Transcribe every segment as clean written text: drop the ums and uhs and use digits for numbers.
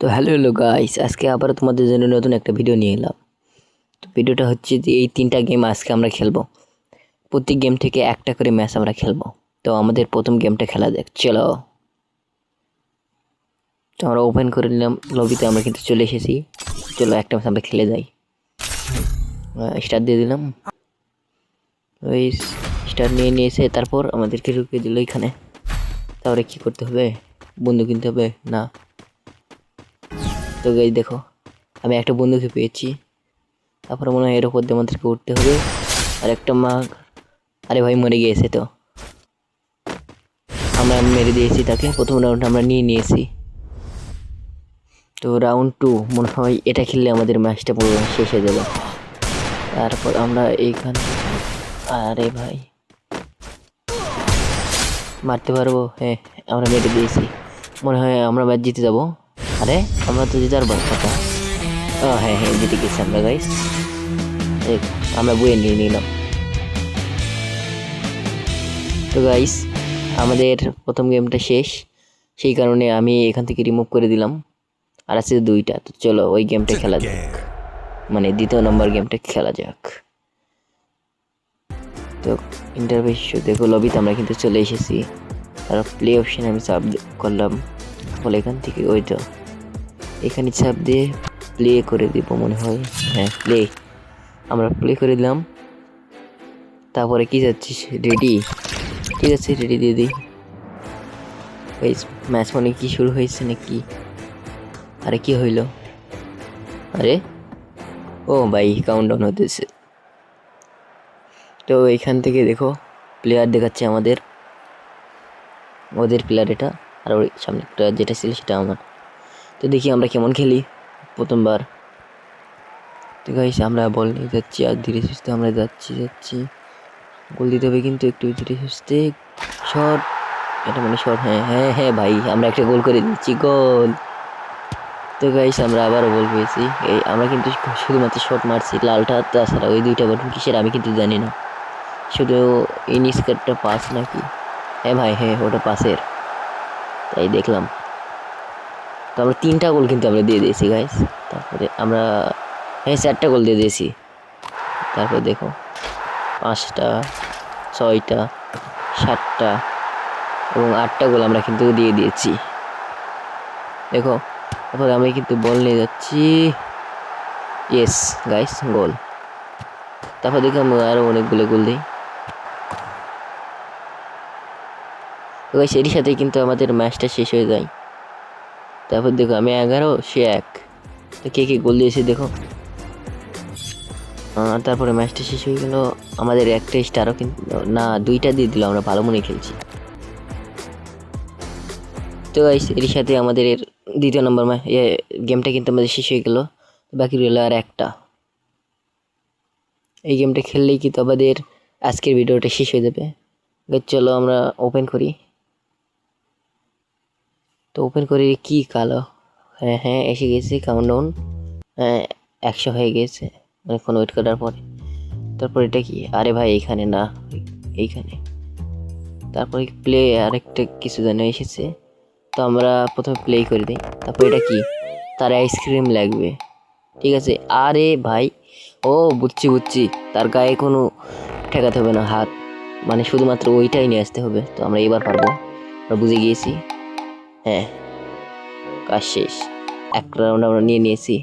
তো hello guys, আজকে আবার তোমাদের জন্য নতুন একটা ভিডিও নিয়ে এলাম। তো ভিডিওটা হচ্ছে যে এই 3টা গেম আজকে আমরা খেলবো। প্রত্যেক গেম থেকে একটা করে ম্যাচ আমরা খেলবো। তো আমাদের প্রথম গেমটা খেলা যাক, চলো। তো আমরা ওপেন করে নিলাম, লবিতে আমরা কিন্তু চলে এসেছি। চলো একটা ম্যাচ আমরা খেলে যাই। স্টার্ট দিয়ে দিলাম। ওই স্টার্ট নিয়ে এসে তারপর আমাদেরকে ঢুকে দিল এখানে। তারপরে কি করতে হবে? বন্দুক কিনতে হবে না? তো গাইস দেখো, আমি একটা বন্দুকে পেয়েছি। তারপরে মনে হয় এর উপর দিয়ে আমাদেরকে উঠতে হবে। আর একটা মাগ, আরে ভাই মরে গিয়েছে। তো আমরা মেরে দিয়েছি তাকে। প্রথম রাউন্ড আমরা নিয়েছি। তো রাউন্ড 2 মনে হয় এটা খেললে আমাদের ম্যাচটা পুরো শেষ হয়ে যাবে। তারপর আমরা এইখান, আরে ভাই মারতে পারবো? হ্যাঁ, আমরা মেরে দিয়েছি। মনে হয় আমরা ম্যাচ জিতে যাব। আরে আমরা তো জেতার কথা। ও হ্যাঁ হ্যাঁ, জিতে গেছি আমরা গাইস। আমরা বয়ে নিয়ে নিলাম। তো গাইস, আমাদের প্রথম গেমটা শেষ, সেই কারণে আমি এখান থেকে রিমুভ করে দিলাম। আর আছে 2টা। তো চলো ওই গেমটা খেলা যাক, মানে দ্বিতীয় নম্বর গেমটা খেলা যাক। তো ইন্টারফেস দেখো, লবিতে আমরা কিন্তু চলে এসেছি। তারপর প্লে অপশানে আমি চাপ করলাম। তাহলে এখান থেকে ওই তো এখানে চাপ দিয়ে প্লে করে দিব মনে হয়। হ্যাঁ, প্লে। আমরা প্লে করে দিলাম। তারপরে কি যাচ্ছিস? রেডি? ঠিক আছে, রেডি দিয়ে দিই। এই ম্যাচ মানে কি শুরু হয়েছে নাকি? আরে কি হইলো? আরে ও ভাই, কাউন্টডাউন হতেছে। তো এখান থেকে দেখো প্লেয়ার দেখাচ্ছে আমাদের, ওদের প্লেয়ার এটা। আর ওই সামনে যেটা ছিল সেটা আমার। তো দেখি আমরা কেমন খেলি প্রথমবার। তো গাইস, আমরা বল নিয়ে যাচ্ছি আর ধীরে সুস্থে আমরা যাচ্ছি। গোল দিতে হবে কিন্তু একটু ধীরে সুস্থে। শট, এটা মানে শট। হ্যাঁ হ্যাঁ হ্যাঁ ভাই, আমরা একটা গোল করে দিচ্ছি, গোল। তো গাইস, আমরা আবারও গোল পেয়েছি। এই আমরা কিন্তু শুধুমাত্র শট মারছি, লালটা। তাছাড়া ওই 2টা বাটন কিসের আমি কিন্তু জানি না। শুধু ইনিস্কারটা পাস নাকি? হ্যাঁ ভাই, হ্যাঁ ওটা পাসের, তাই দেখলাম। তো আমরা 3টা গোল কিন্তু আমরা দিয়ে দিয়েছি গাইস। তারপরে আমরা, হ্যাঁ 4টা গোল দিয়ে দিয়েছি। তারপরে দেখো 5টা, 6টা, 7টা এবং 8টা গোল আমরা কিন্তু দিয়ে দিয়েছি। দেখো, তারপরে আমি কিন্তু বল নিয়ে যাচ্ছি। ইয়েস গাইস, গোল। তারপর দেখো আমরা আরও অনেকগুলো গোল দিই। তো গাইস, এরই সাথে কিন্তু আমাদের ম্যাচটা শেষ হয়ে যায়। তারপর দেখো আমি 11, সে 1। তো কে কে গোল দিয়েছে দেখো। তারপরে ম্যাচটা শেষ হয়ে গেল। আমাদের একটা স্টারও কিন্তু না, 2টা দিয়ে দিল। আমরা ভালো মনে খেলছি। তো গাইস, এর সাথে আমাদের দ্বিতীয় নম্বর গেমটা কিন্তু আমাদের শেষ হয়ে গেল। বাকি রইল আর একটা। এই গেমটা খেললেই কিন্তু আমাদের আজকের ভিডিওটা শেষ হয়ে যাবে। চলো আমরা ওপেন করি। তো ওপেন করে কি কালো, হ্যাঁ হ্যাঁ এসে গেছে কাউন্টডাউন। 100 হয়ে গেছে অনেকক্ষণ ওয়েট করার পরে। তারপর এটা কি? আরে ভাই এইখানে না, এইখানে। তারপরে প্লে আরেকটা কিছু যেন এসেছে। তো আমরা প্রথমে প্লে করে দিই। তারপর এটা কি? তার আইসক্রিম লাগবে, ঠিক আছে। আরে ভাই, ও বুঝছি, তার গায়ে কোনো ঠেকাতে হবে না হাত, মানে শুধুমাত্র ওইটাই নিয়ে আসতে হবে। তো আমরা এবার পারবো, আমরা বুঝে গিয়েছি। হ্যাঁ, কাজ শেষ। এক রাউন্ড আমরা নিয়েছি।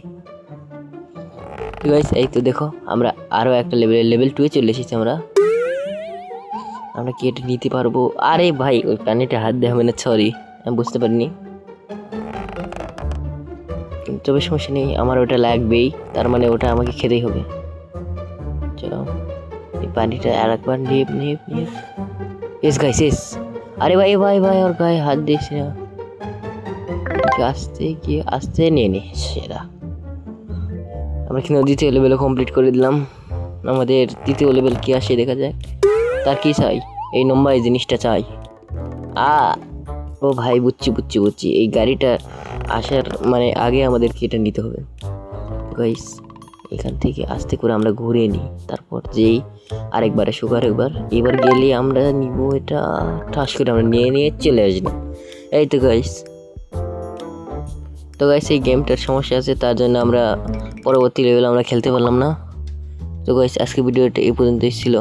ঠিক আছে, এই তো দেখো আমরা আরও একটা লেভেল 2 চলে এসেছি। আমরা কি এটা নিতে পারবো? আরে ভাই, ওই প্যানেটে হাত দেওয়া হবে না, সরি আমি বুঝতে পারিনি। তবে সমস্যা নেই, আমার ওটা লাগবেই, তার মানে ওটা আমাকে খেতেই হবে। চলো এই পানিটা আর একবার নিয়ে এস গাইস, এস। আরে ভাই ভাই ভাই, ওর গায়ে হাত দিস না। আস্তে নিয়ে সেরা। আমরা কিন্তু দ্বিতীয় লেভেলও কমপ্লিট করে দিলাম। আমাদের তৃতীয় লেভেল কি আসে দেখা যাক। তার কি চাই? এই নম্বর এই জিনিসটা চাই। ও ভাই, বুঝছি, এই গাড়িটা আসার মানে আগে আমাদেরকে এটা নিতে হবে গাইস। এখান থেকে আস্তে করে আমরা ঘুরে নিই, তারপর যেই আরেকবার এবার গেলে আমরা নিব এটা। ঠাস করে আমরা নিয়ে চলে আসবো। এই তো গাইস, তো গাইস এই গেমটার সমস্যা আছে, তার জন্য আমরা পরবর্তী লেভেল আমরা খেলতে পারলাম না। তো গাইস আজকে ভিডিওটা এই পর্যন্তই ছিল।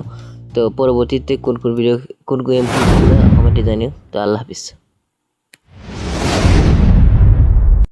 তো পরবর্তীতে কোন কোন ভিডিও কোন গেম কমেন্টে জানিও। তো আল্লাহ হাফিজ।